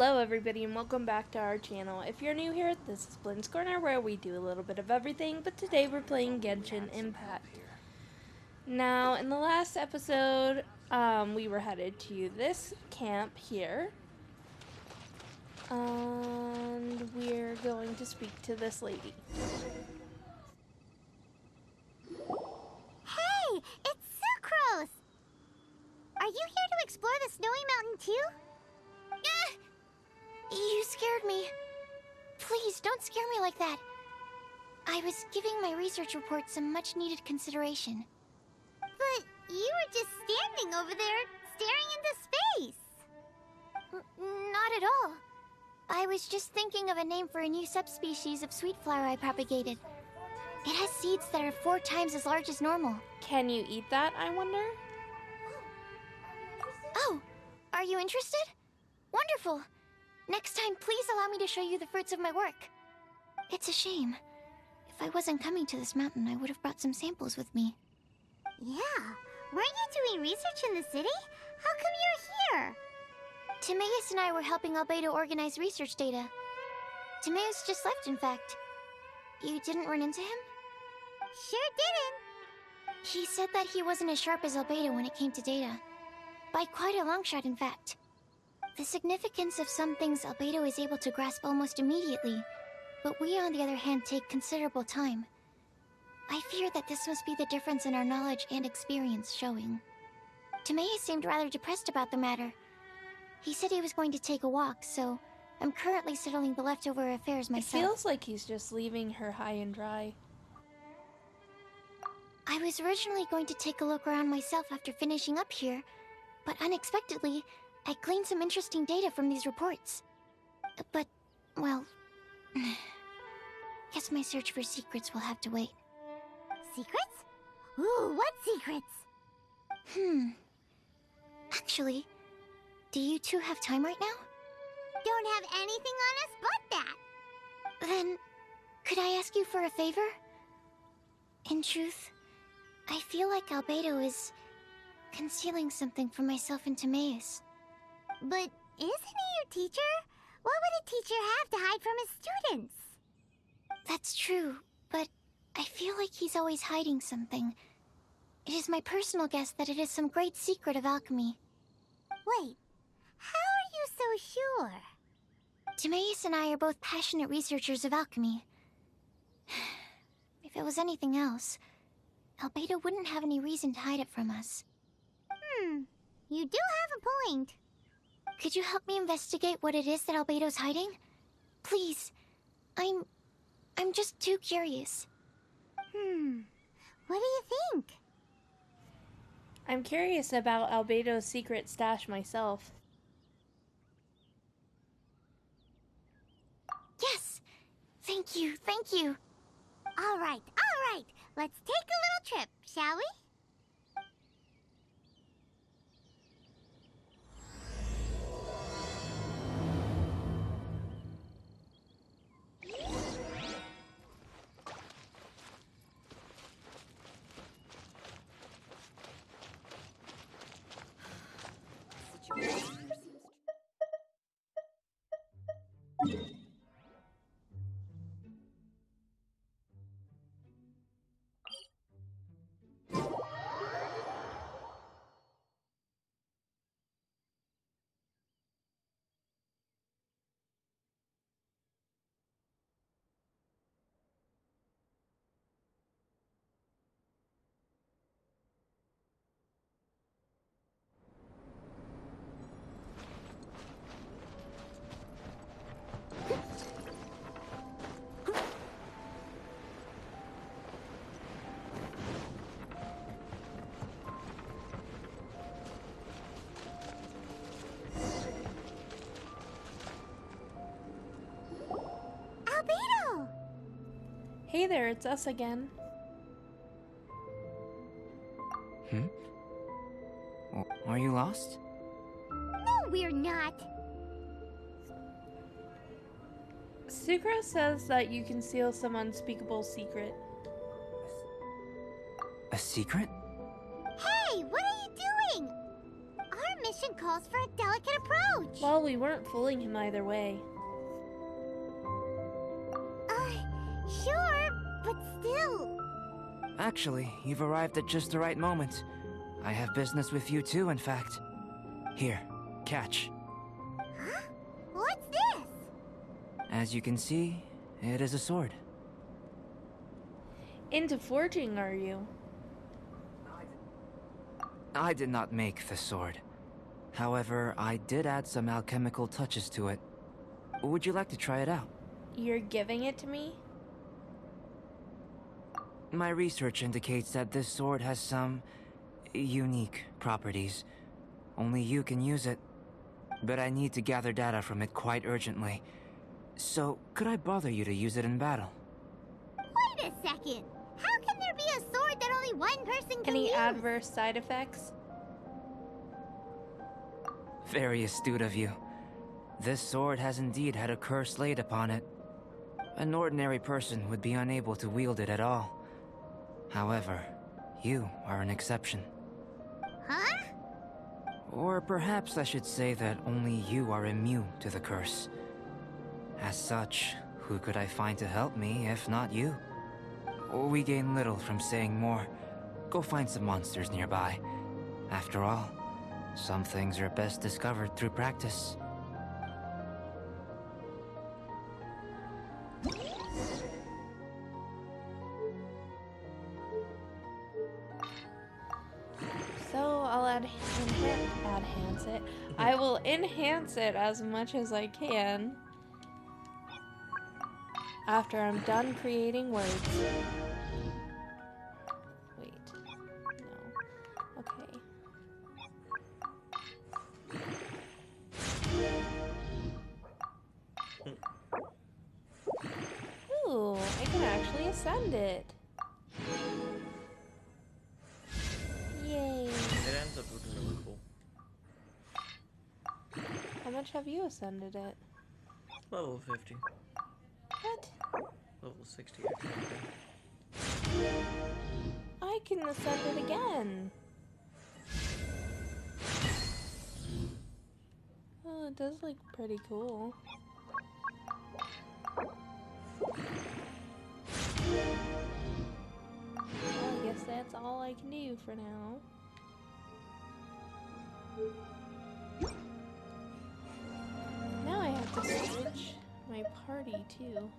Hello everybody and welcome back to our channel. If you're new here, this is Blind's Corner where we do a little bit of everything, but today we're playing Genshin Impact. Now, in the last episode, we were headed to this camp here. And we're going to speak to this lady. Hey, it's Sucrose! Are you here to explore the snowy mountain too? You scared me. Please, don't scare me like that. I was giving my research report some much-needed consideration. But you were just standing over there, staring into space. Not at all. I was just thinking of a name for a new subspecies of sweet flower I propagated. It has seeds that are 4 times as large as normal. Can you eat that, I wonder? Oh, are you interested? Wonderful. Next time, please allow me to show you the fruits of my work. It's a shame. If I wasn't coming to this mountain, I would have brought some samples with me. Yeah, weren't you doing research in the city? How come you're here? Timaeus and I were helping Albedo organize research data. Timaeus just left, in fact. You didn't run into him? Sure didn't. He said that he wasn't as sharp as Albedo when it came to data. By quite a long shot, in fact. The significance of some things Albedo is able to grasp almost immediately, but we, on the other hand, take considerable time. I fear that this must be the difference in our knowledge and experience showing. Timaeus seemed rather depressed about the matter. He said he was going to take a walk, so I'm currently settling the leftover affairs myself. It feels like he's just leaving her high and dry. I was originally going to take a look around myself after finishing up here, but unexpectedly, I gleaned some interesting data from these reports. But, well, guess my search for secrets will have to wait. Secrets? Ooh, what secrets? Actually, do you two have time right now? Don't have anything on us but that. Then, could I ask you for a favor? In truth, I feel like Albedo is concealing something from myself and Timaeus. But isn't he your teacher? What would a teacher have to hide from his students? That's true, but I feel like he's always hiding something. It is my personal guess that it is some great secret of alchemy. Wait, how are you so sure? Timaeus and I are both passionate researchers of alchemy. If it was anything else, Albedo wouldn't have any reason to hide it from us. You do have a point. Could you help me investigate what it is that Albedo's hiding? Please. I'm just too curious. What do you think? I'm curious about Albedo's secret stash myself. Yes! Thank you, thank you. All right. Let's take a little trip, shall we? Albedo! Hey there, it's us again. Are you lost? No, we're not. Sucrose says that you conceal some unspeakable secret. A secret? Hey, what are you doing? Our mission calls for a delicate approach. Well, we weren't fooling him either way. Sure, but still. Actually, you've arrived at just the right moment. I have business with you too, in fact. Here, catch. Huh? What's this? As you can see, it is a sword. Into forging, are you? I did not make the sword. However, I did add some alchemical touches to it. Would you like to try it out? You're giving it to me? My research indicates that this sword has some unique properties. Only you can use it. But I need to gather data from it quite urgently. So, could I bother you to use it in battle? Wait a second. How can there be a sword that only one person can Any use? adverse side effects? Very astute of you. This sword has indeed had a curse laid upon it. An ordinary person would be unable to wield it at all. However, you are an exception. Huh? Or perhaps I should say that only you are immune to the curse. As such, who could I find to help me if not you? We gain little from saying more. Go find some monsters nearby. After all, some things are best discovered through practice. So I'll enhance it. I will enhance it as much as I can after I'm done creating words. Wait, no. Okay. Ooh, I can actually ascend it. Yay. It ends up looking really cool. How much have you ascended it? Level 50. What? Level 60 actually. I can ascend it again. Oh, it does look pretty cool. Well, I guess that's all I can do for now. Now I have to switch my party too.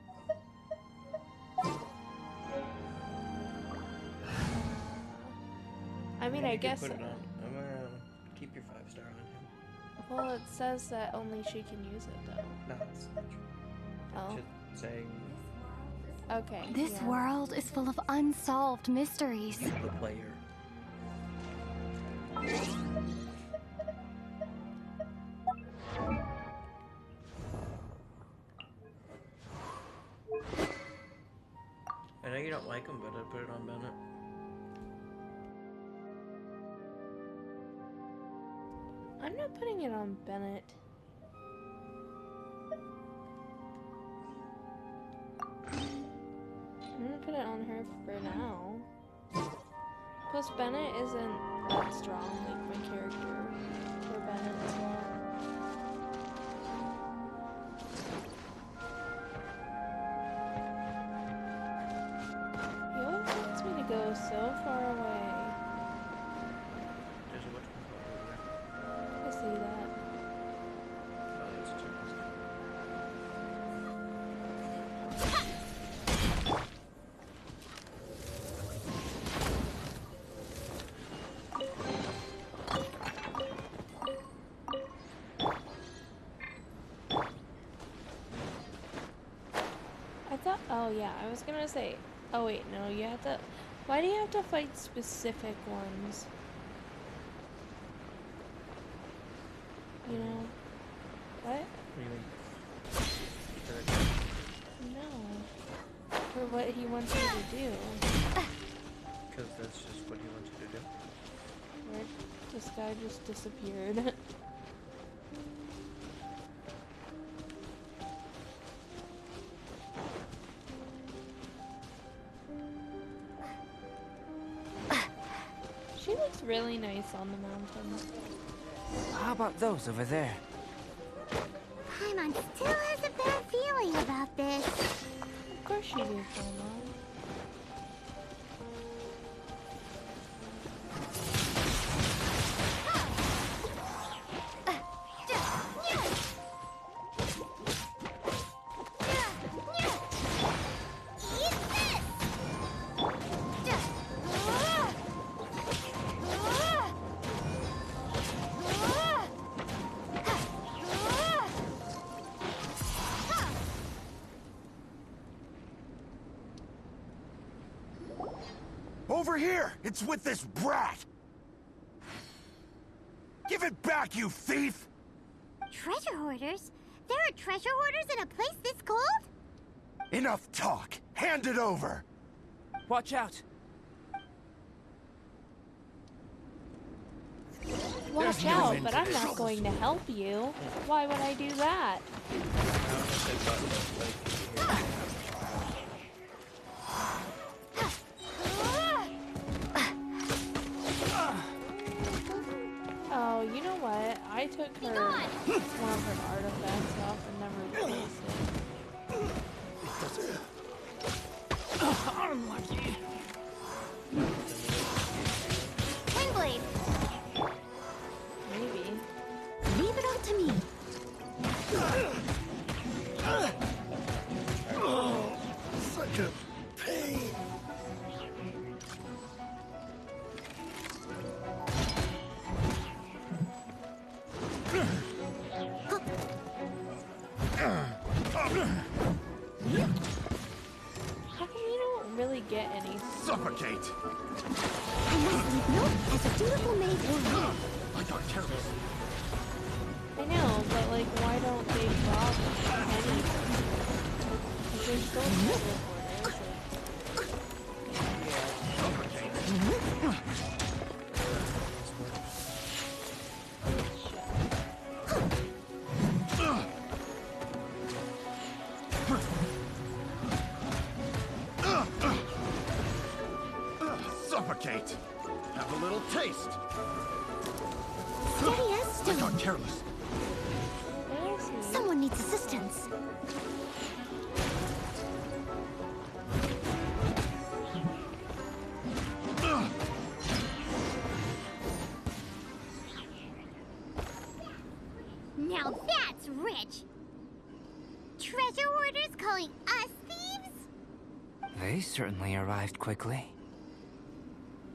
I mean, I guess. Put it on. I'm gonna keep your 5-star on him. Well, it says that only she can use it though. No, that's not true. Oh. It should say Okay. This yeah. world is full of unsolved mysteries. the player. I know you don't like him, but I put it on Bennett. I'm not putting it on Bennett. I'm gonna put it on her for now. Plus, Bennett isn't that strong like my character for Bennett as well. He always wants me to go so far away. There's a witch over there. I see that. Oh, it's a chance. I thought, oh yeah, I was gonna say, oh wait, no, you have to, why do you have to fight specific ones? You know? What? What do you mean? No. For what he wants you to do. Because that's just what he wants you to do. Where this guy just disappeared. She looks really nice on the mountain. How about those over there? Paimon still has a bad feeling about this. Of course you do, Paimon. Over here! It's with this brat! Give it back, you thief! Treasure hoarders? There are treasure hoarders in a place this cold? Enough talk! Hand it over! Watch out! Watch out, but I'm not going to help you. Why would I do that? Oh, you know what? I took her one of her artifacts off and never replaced it. Unlucky. Windblade! Maybe. Leave it all to me. Such a pain! How come you don't really get any? Suffocate! I must leave note as a dutiful maid will. I got careless. I know, but like, why don't they drop anything? If they're still treasure hoarders. Suffocate! Have a little taste! Steady as I stone. got careless. I see. Someone needs assistance. Now that's rich! Treasure hoarders calling us thieves? They certainly arrived quickly.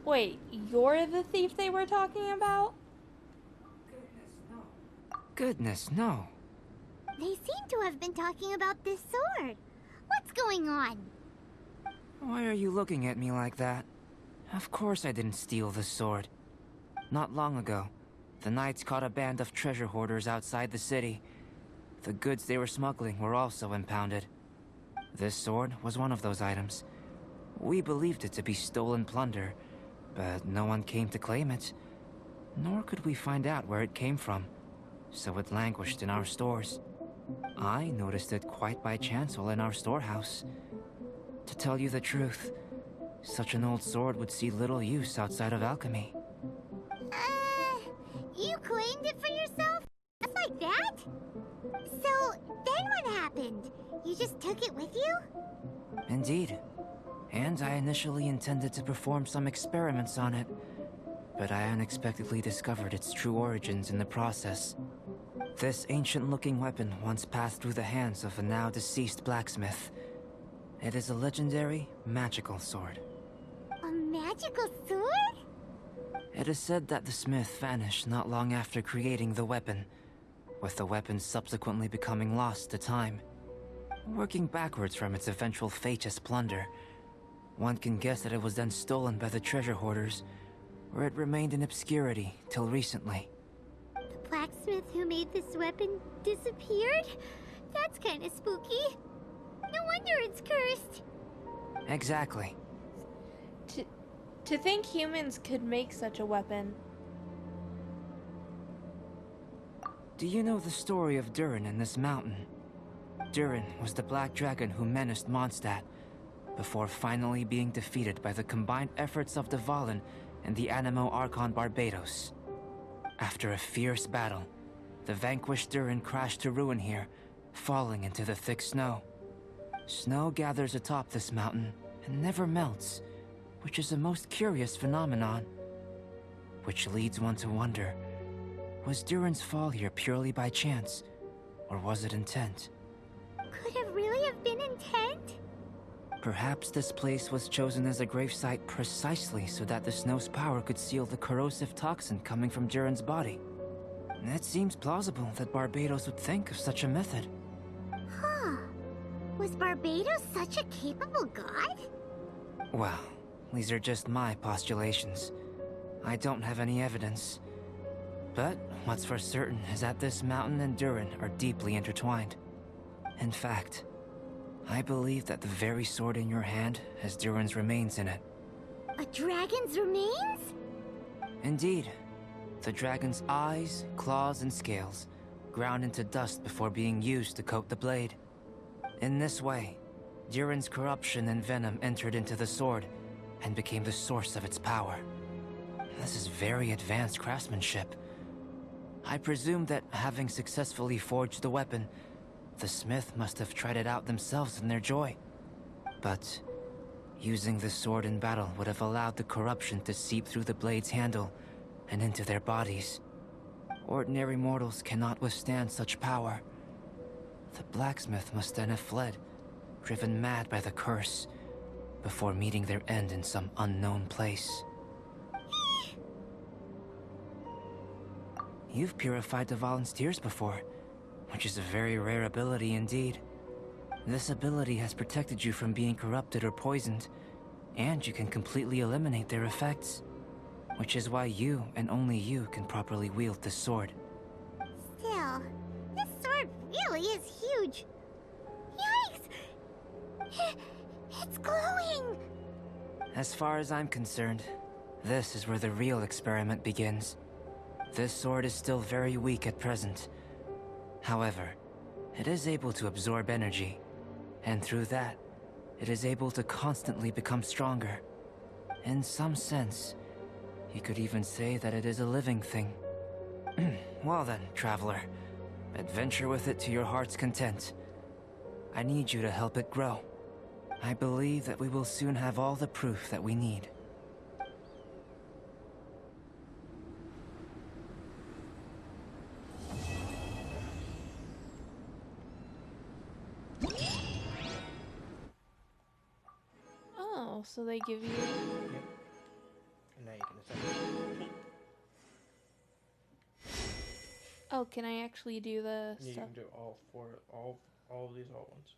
Wait, you're the thief they were talking about? Goodness, no. They seem to have been talking about this sword. What's going on? Why are you looking at me like that? Of course I didn't steal the sword. Not long ago, the Knights caught a band of treasure hoarders outside the city. The goods they were smuggling were also impounded. This sword was one of those items. We believed it to be stolen plunder, but no one came to claim it. Nor could we find out where it came from, so it languished in our stores. I noticed it quite by chance while in our storehouse. To tell you the truth, such an old sword would see little use outside of alchemy. You claimed it for yourself? Just like that? So, then what happened? You just took it with you? Indeed. And I initially intended to perform some experiments on it, but I unexpectedly discovered its true origins in the process. This ancient-looking weapon once passed through the hands of a now-deceased blacksmith. It is a legendary, magical sword. A magical sword? It is said that the smith vanished not long after creating the weapon, with the weapon subsequently becoming lost to time. Working backwards from its eventual fate as plunder, one can guess that it was then stolen by the treasure hoarders, where it remained in obscurity till recently. The blacksmith who made this weapon disappeared? That's kinda spooky. No wonder it's cursed. Exactly. To think humans could make such a weapon. Do you know the story of Durin in this mountain? Durin was the black dragon who menaced Mondstadt, before finally being defeated by the combined efforts of the Valen and the Animo Archon Barbados. After a fierce battle, the vanquished Durin crashed to ruin here, falling into the thick snow. Snow gathers atop this mountain and never melts, which is a most curious phenomenon. Which leads one to wonder, was Durin's fall here purely by chance, or was it intent? Could it really have been intent? Perhaps this place was chosen as a gravesite precisely so that the snow's power could seal the corrosive toxin coming from Durin's body. It seems plausible that Barbados would think of such a method. Huh. Was Barbados such a capable god? Well, these are just my postulations. I don't have any evidence. But what's for certain is that this mountain and Durin are deeply intertwined. In fact, I believe that the very sword in your hand has Durin's remains in it. A dragon's remains? Indeed. The dragon's eyes, claws, and scales ground into dust before being used to coat the blade. In this way, Durin's corruption and venom entered into the sword and became the source of its power. This is very advanced craftsmanship. I presume that having successfully forged the weapon, the smith must have tried it out themselves in their joy. But using the sword in battle would have allowed the corruption to seep through the blade's handle and into their bodies. Ordinary mortals cannot withstand such power. The blacksmith must then have fled, driven mad by the curse, before meeting their end in some unknown place. You've purified the volunteers before, which is a very rare ability indeed. This ability has protected you from being corrupted or poisoned, and you can completely eliminate their effects. Which is why you, and only you, can properly wield this sword. Still, this sword really is huge. Yikes! It's glowing! As far as I'm concerned, this is where the real experiment begins. This sword is still very weak at present. However, it is able to absorb energy, and through that, it is able to constantly become stronger. In some sense, you could even say that it is a living thing. Well then, traveler, adventure with it to your heart's content. I need you to help it grow. I believe that we will soon have all the proof that we need. Oh, so they give you... Yep. And now you can assemble. Oh, can I actually do the You stuff? can do all of these all at once.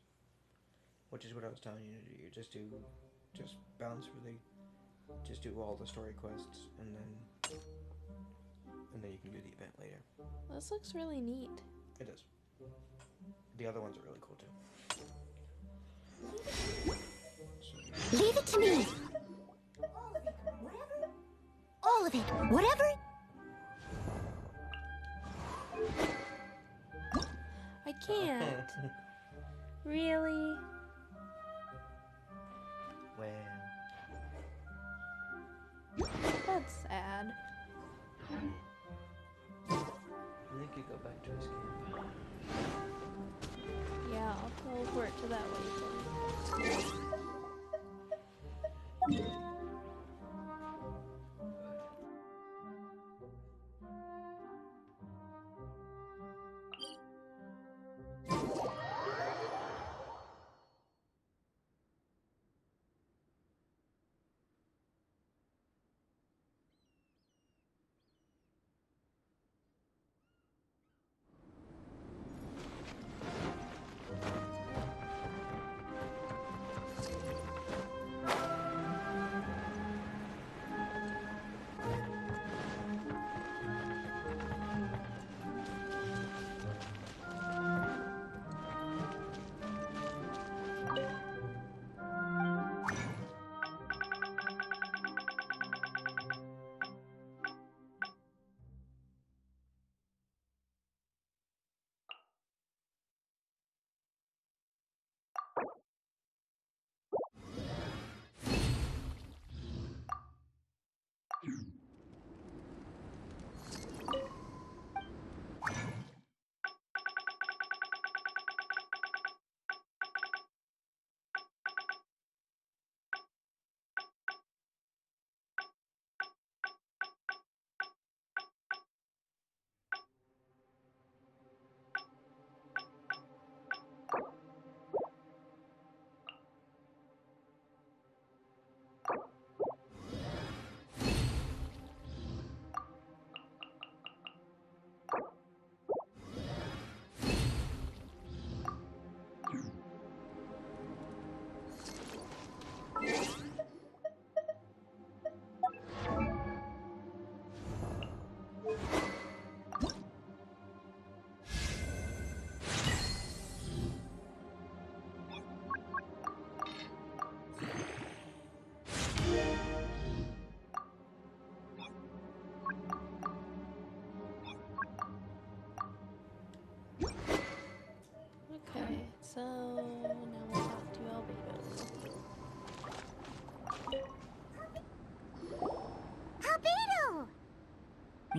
Which is what I was telling you to do. You just bounce really, just do all the story quests, and then you can do the event later. This looks really neat. It is. The other ones are really cool too. Leave it to me! All of it, whatever. I can't. Really? Well, That's sad. I think you go back to his camp. Yeah, I'll teleport to that waypoint.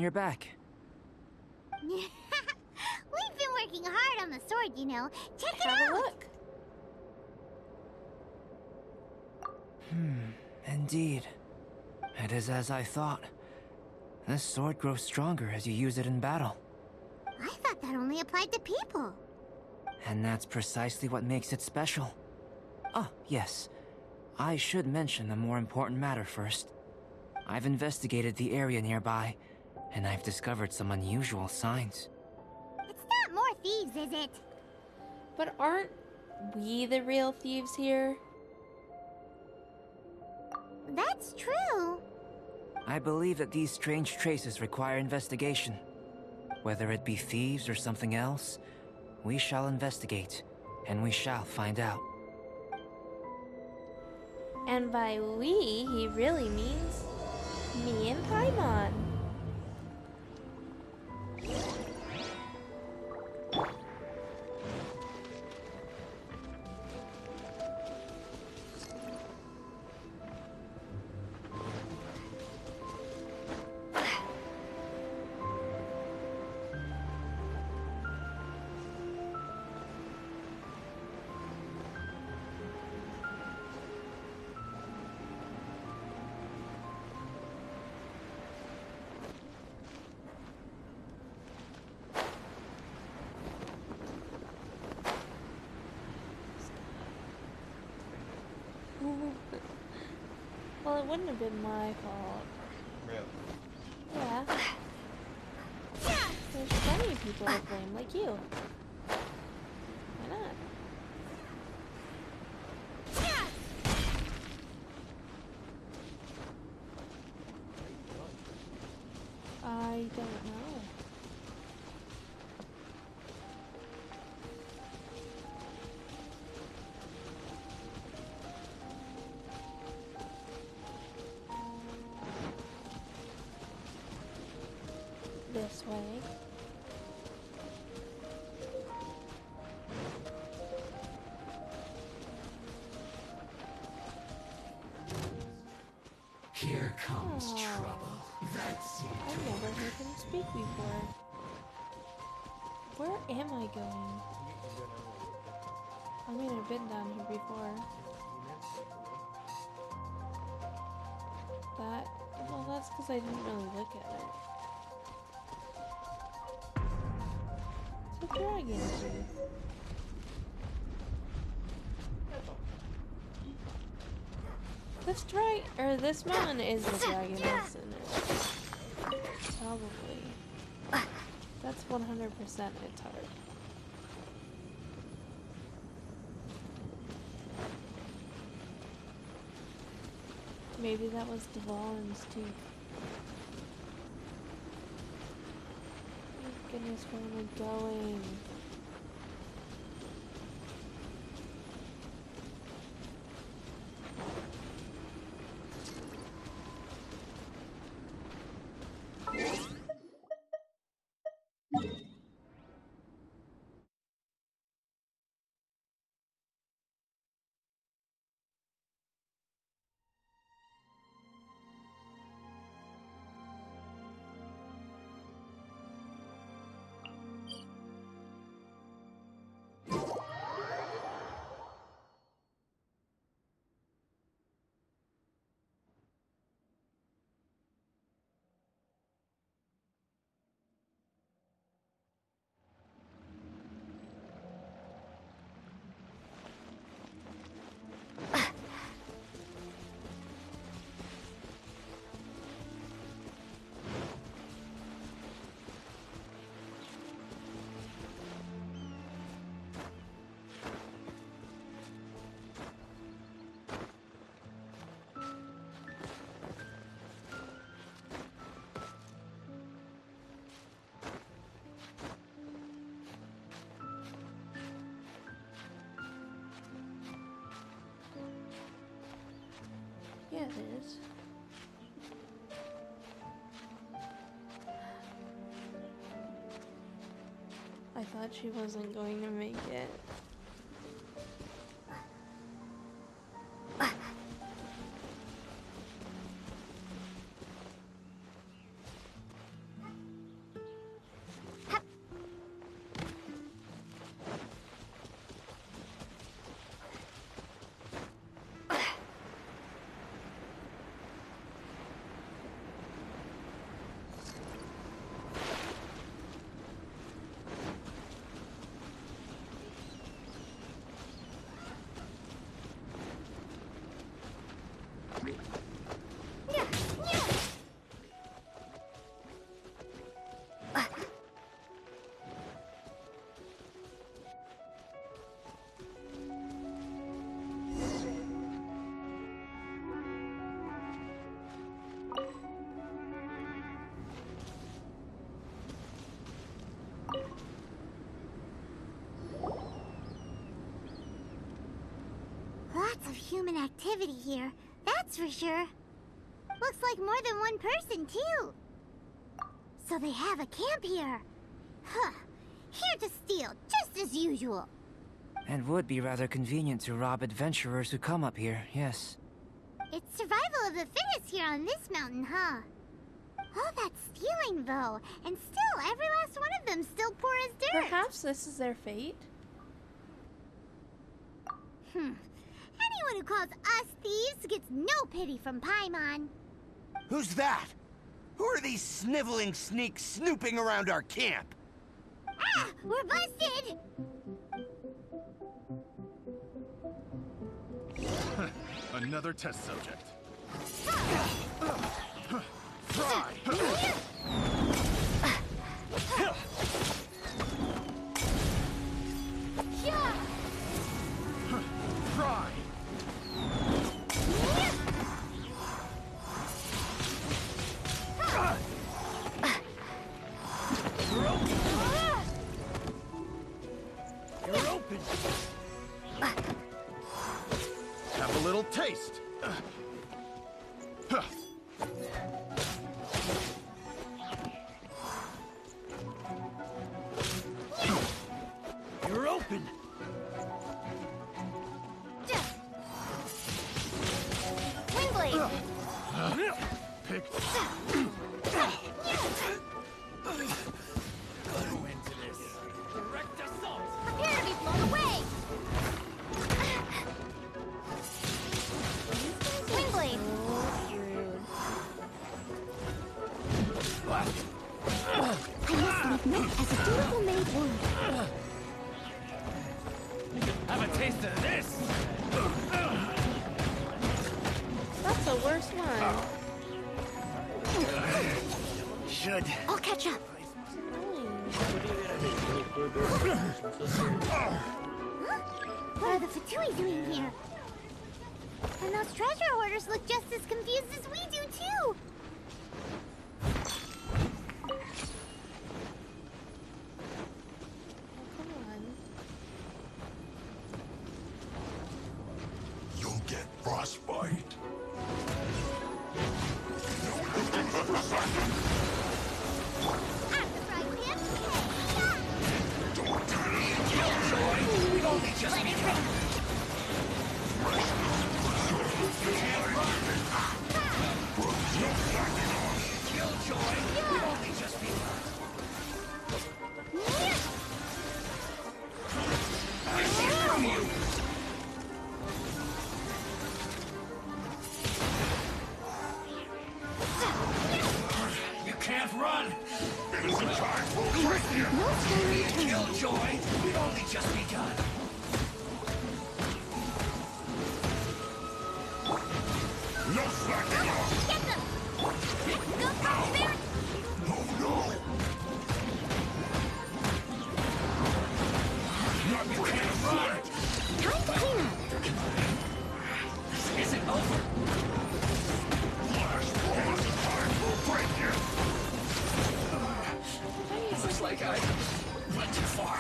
you're back. We've been working hard on the sword, you know. Check it Have a out! look. Indeed. It is as I thought. This sword grows stronger as you use it in battle. I thought that only applied to people. And that's precisely what makes it special. Ah, yes. I should mention a more important matter first. I've investigated the area nearby, and I've discovered some unusual signs. It's not more thieves, is it? But aren't we the real thieves here? That's true. I believe that these strange traces require investigation. Whether it be thieves or something else, we shall investigate, and we shall find out. And by we, he really means me and Paimon. Well, it wouldn't have been my fault. Really? Yeah. There's plenty of people to blame, like you. Why not? I don't know. This way. Here comes Oh. trouble. That's it. I've never heard him speak before. Where am I going? I mean, I've been down here before. That, well, that's because I didn't really look at it. It's a dragon tooth. This mountain is the dragon, isn't it? Probably. That's 100% its heart. Maybe that was Dvalin's tooth. Oh goodness, where am I going? Yeah, it is. I thought she wasn't going to make it. Lots of human activity here, that's for sure. Looks like more than one person, too. So they have a camp here. Huh. Here to steal, just as usual. And would be rather convenient to rob adventurers who come up here, yes. It's survival of the fittest here on this mountain, huh? All that stealing, though, and still, every last one of them still poor as dirt. Perhaps this is their fate? Anyone who calls us thieves gets no pity from Paimon. Who's that? Who are these sniveling sneaks snooping around our camp? Ah! We're busted! Another test subject. Fry! Fry! You're open! Have a little taste. You're open! Windblade! Pick. Prepare to be blown away! Windblade! I must leave note as a dutiful maid wound. Have a taste of this! That's the worst one. Should. I'll catch up. What are the Fatui doing here? And those treasure hoarders look just as confused as we do, too. Come on. You'll get frostbite. At the frying pan, We've only just begun. Killjoy, we've only just begun. I see from you. You can't run. It isn't time for right here. Killjoy, we've only just begun. No slacking off! get them! Go, Spirit! Oh no! Not you can't run! Time to clean up. This isn't over! Flash forward! Time will break you! Looks like I went too far.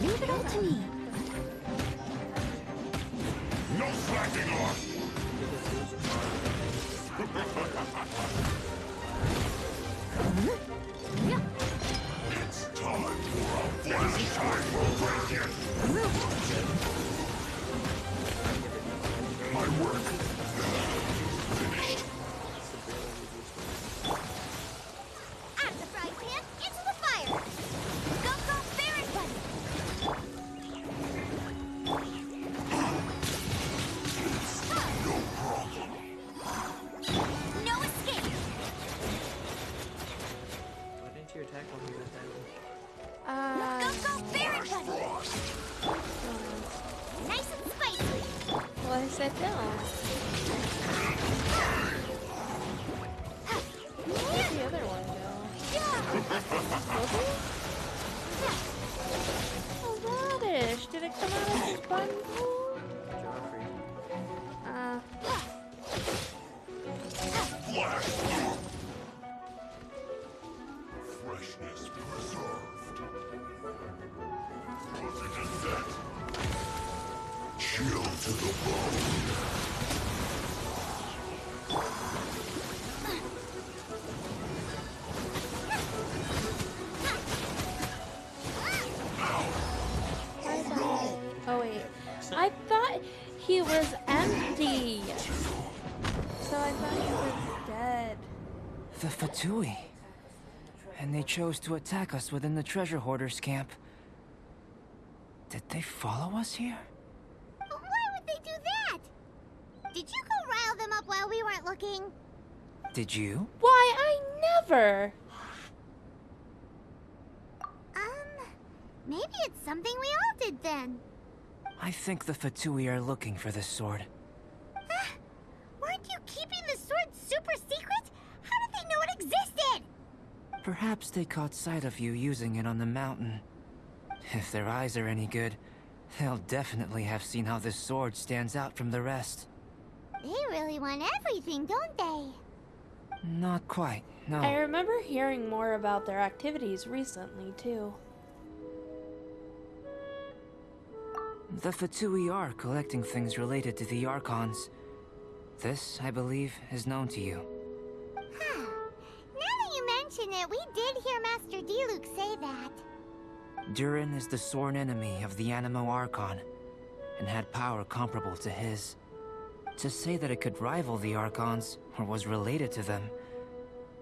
Leave it all to me. No slacking off! It's time for a flash. Time will break you! My work finished. At the frying pan, into the fire. Go, Spirit Bunny! No problem. No escape! Why didn't you attack when we went down? Go, I don't. Where'd the other one go? Oh, radish. Did it come out of this bundle? Freshness preserved. Nothing is that. Chill to the bone. Oh wait, I thought he was empty. So I thought he was dead. The Fatui. And they chose to attack us within the treasure hoarders camp. Did they follow us here? Why would they do that? Did you go rile them up while we weren't looking? Did you? Why, I never. Maybe it's something we all did then. I think the Fatui are looking for this sword. Weren't you keeping the sword super secret? How did they know it existed? Perhaps they caught sight of you using it on the mountain. If their eyes are any good, they'll definitely have seen how this sword stands out from the rest. They really want everything, don't they? Not quite, no. I remember hearing more about their activities recently, too. The Fatui are collecting things related to the Archons. This, I believe, is known to you. Huh. Now that you mention it, we did hear Master Diluc say that. Durin is the sworn enemy of the Animo Archon, and had power comparable to his. To say that it could rival the Archons, or was related to them,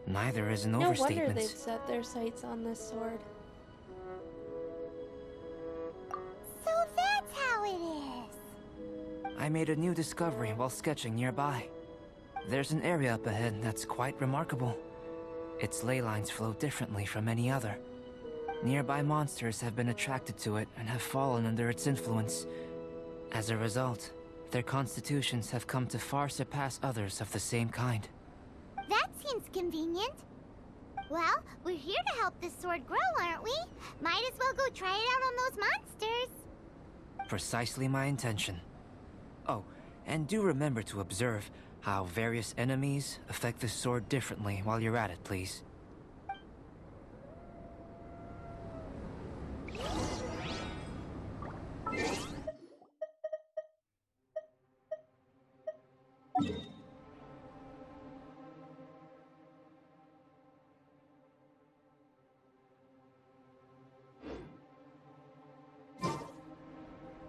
neither is an No overstatement. wonder they've set their sights on this sword. So that's how it is. I made a new discovery while sketching nearby. There's an area up ahead that's quite remarkable. Its ley lines flow differently from any other. Nearby monsters have been attracted to it and have fallen under its influence. As a result, their constitutions have come to far surpass others of the same kind. That seems convenient. Well, we're here to help this sword grow, aren't we? Might as well go try it out on those monsters. Precisely my intention. Oh, and do remember to observe how various enemies affect the sword differently while you're at it, please.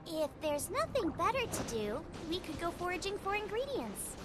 If there's nothing better to do, we could go foraging for ingredients.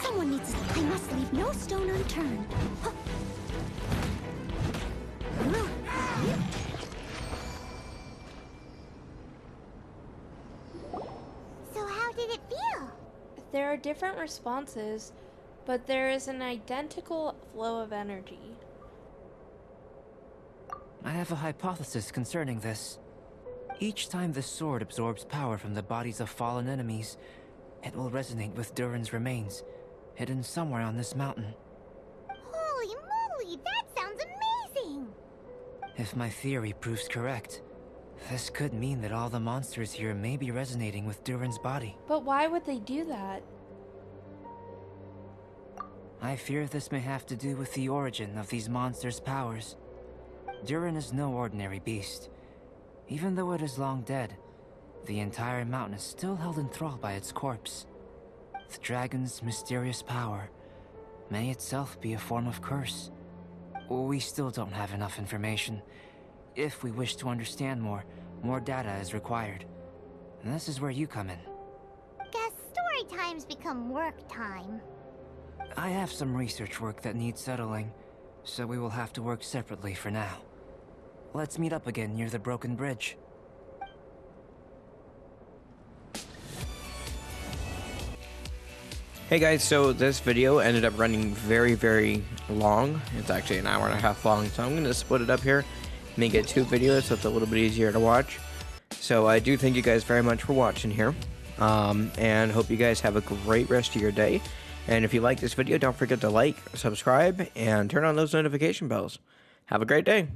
Someone needs... I must leave no stone unturned. So how did it feel? There are different responses, but there is an identical flow of energy. I have a hypothesis concerning this. Each time the sword absorbs power from the bodies of fallen enemies, it will resonate with Durin's remains, hidden somewhere on this mountain. Holy moly, that sounds amazing! If my theory proves correct, this could mean that all the monsters here may be resonating with Durin's body. But why would they do that? I fear this may have to do with the origin of these monsters' powers. Durin is no ordinary beast. Even though it is long dead, the entire mountain is still held in thrall by its corpse. The dragon's mysterious power may itself be a form of curse. We still don't have enough information. If we wish to understand more data is required. And this is where you come in. Guess story times become work time. I have some research work that needs settling, so we will have to work separately for now. Let's meet up again near the broken bridge. Hey guys, so this video ended up running very long. It's actually an hour and a half long, so I'm going to split it up here, make it 2 videos so it's a little bit easier to watch. So I do thank you guys very much for watching here, and hope you guys have a great rest of your day. And if you like this video, don't forget to like, subscribe, and turn on those notification bells. Have a great day.